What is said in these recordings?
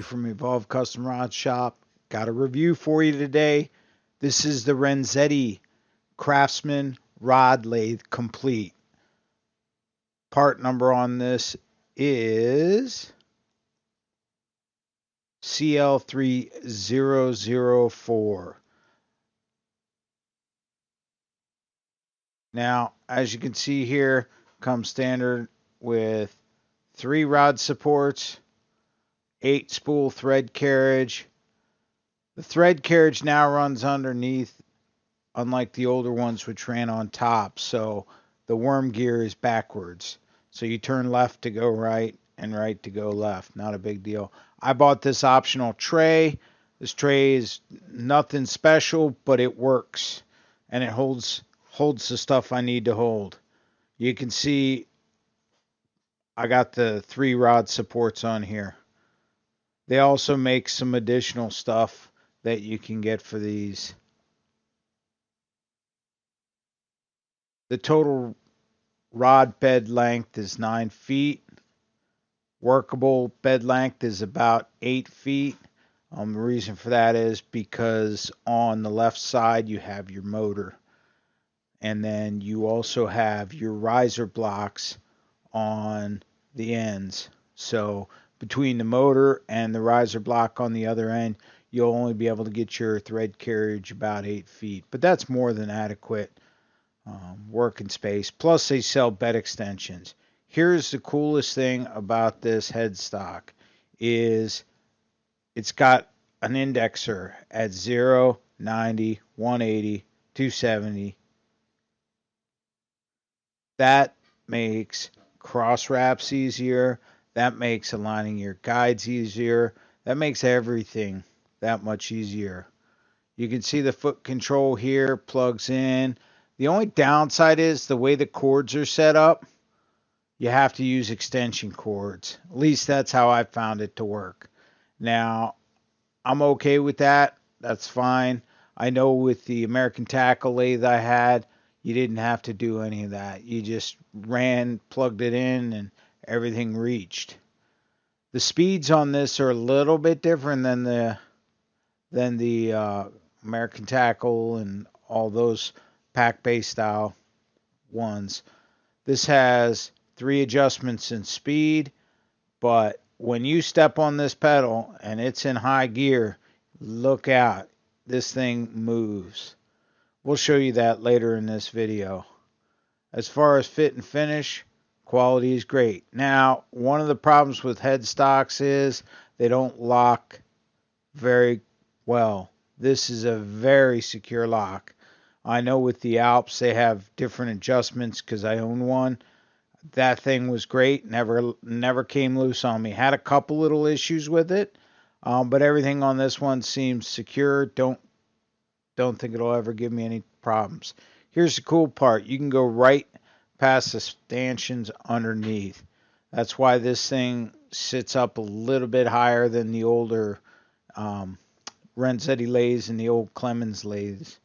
from Evolve Custom Rod Shop. Got a review for you today. This is the Renzetti Craftsman Rod Lathe Complete. Part number on this is CL3004. Now, as you can see here, comes standard with 3 rod supports, 8 spool thread carriage. The thread carriage now runs underneath, unlike the older ones which ran on top. So the worm gear is backwards. So you turn left to go right and right to go left. Not a big deal. I bought this optional tray. This tray is nothing special, but it works. And it holds the stuff I need to hold. You can see I got the 3 rod supports on here. They also make some additional stuff that you can get for these. The total rod bed length is 9 feet. Workable bed length is about 8 feet. The reason for that is because on the left side you have your motor. And then you also have your riser blocks on the ends. So between the motor and the riser block on the other end, you'll only be able to get your thread carriage about 8 feet. But that's more than adequate working space. Plus they sell bed extensions. Here's the coolest thing about this headstock is it's got an indexer at 0, 90, 180, 270. That makes cross wraps easier. That makes aligning your guides easier. That makes everything that much easier. You can see the foot control here plugs in. The only downside is the way the cords are set up. You have to use extension cords. At least that's how I found it to work. Now, I'm okay with that. That's fine. I know with the American Tackle lathe I had, you didn't have to do any of that. You just plugged it in, and everything reached. The speeds on this are a little bit different than the American Tackle and all those pack-based style ones. This has 3 adjustments in speed, but when you step on this pedal and it's in high gear, look out. This thing moves. We'll show you that later in this video. As far as fit and finish, quality is great. Now, one of the problems with headstocks is they don't lock very well. This is a very secure lock. I know with the Alps they have different adjustments because I own one. That thing was great. Never came loose on me. Had a couple little issues with it, but everything on this one seems secure. Don't think it'll ever give me any problems. Here's the cool part. You can go right past the stanchions underneath. That's why this thing sits up a little bit higher than the older Renzetti lathes and the old Clemens lathes.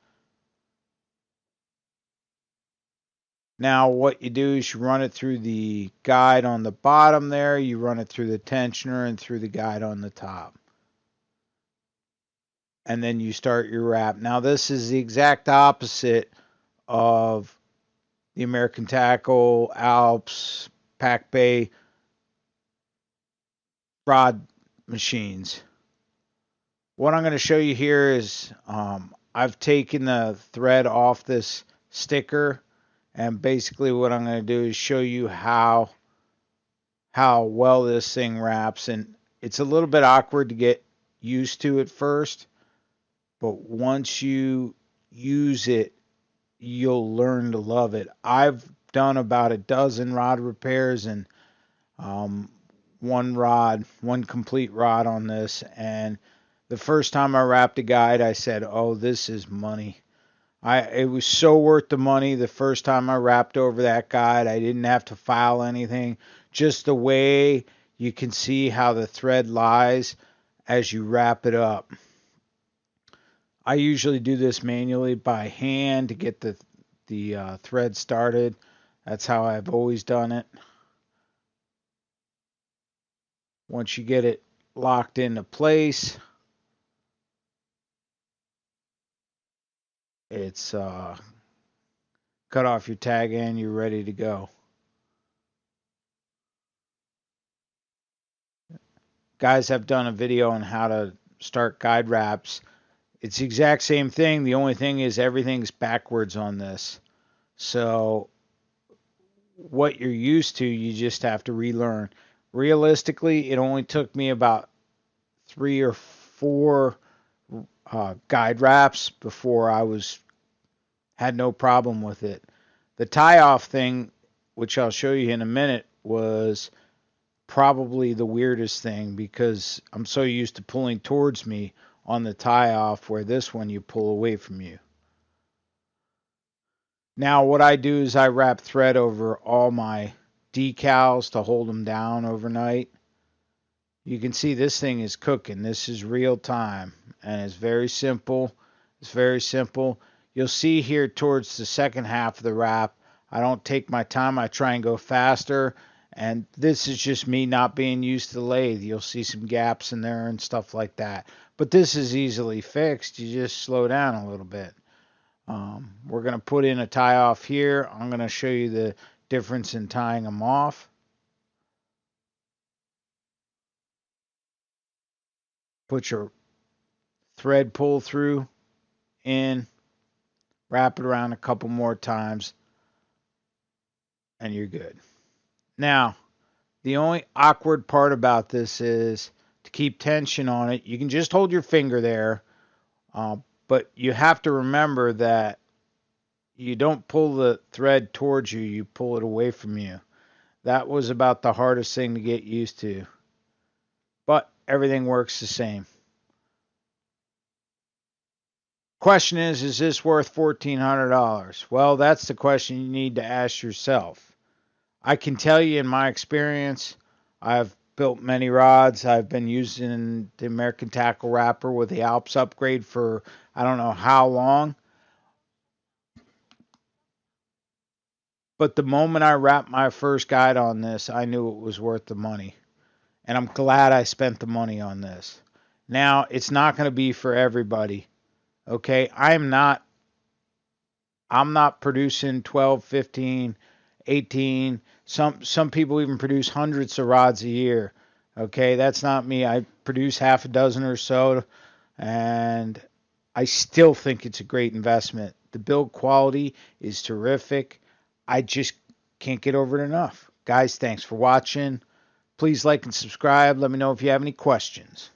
Now what you do is you run it through the guide on the bottom there, you run it through the tensioner and through the guide on the top. And then you start your wrap. Now this is the exact opposite of the American Tackle, Alps, Pack Bay rod machines. What I'm going to show you here is I've taken the thread off this sticker. And basically what I'm going to do is show you how well this thing wraps. And it's a little bit awkward to get used to at first. But once you use it, you'll learn to love it. I've done about a dozen rod repairs and one complete rod on this. And the first time I wrapped a guide, I said, oh, this is money. It was so worth the money the first time I wrapped over that guide. I didn't have to file anything. Just the way you can see how the thread lies as you wrap it up. I usually do this manually by hand to get the thread started. That's how I've always done it. Once you get it locked into place. It's cut off your tag and you're ready to go. Guys have done a video on how to start guide wraps. It's the exact same thing. The only thing is everything's backwards on this. So what you're used to, you just have to relearn. Realistically, it only took me about 3 or 4 guide wraps before I had no problem with it. The tie-off thing, which I'll show you in a minute, was probably the weirdest thing because I'm so used to pulling towards me on the tie-off, where this one you pull away from you. Now what I do is I wrap thread over all my decals to hold them down overnight. You can see this thing is cooking. This is real time and it's very simple. It's very simple. You'll see here towards the second half of the wrap, I don't take my time. I try and go faster. And this is just me not being used to the lathe. You'll see some gaps in there and stuff like that. But this is easily fixed. You just slow down a little bit. We're going to put in a tie off here. I'm going to show you the difference in tying them off. Put your thread pull through in, wrap it around a couple more times, and you're good. Now, the only awkward part about this is to keep tension on it. You can just hold your finger there, but you have to remember that you don't pull the thread towards you, you pull it away from you. That was about the hardest thing to get used to. But everything works the same. Question is this worth $1,400? Well, that's the question you need to ask yourself. I can tell you in my experience, I've built many rods. I've been using the American Tackle Wrapper with the Alps upgrade for I don't know how long. But the moment I wrapped my first guide on this, I knew it was worth the money. And I'm glad I spent the money on this. Now, it's not going to be for everybody. Okay? I'm not producing 12, 15, 18. Some people even produce hundreds of rods a year. Okay? That's not me. I produce half a dozen or so, and I still think it's a great investment. The build quality is terrific. I just can't get over it enough. Guys, thanks for watching. Please like and subscribe. Let me know if you have any questions.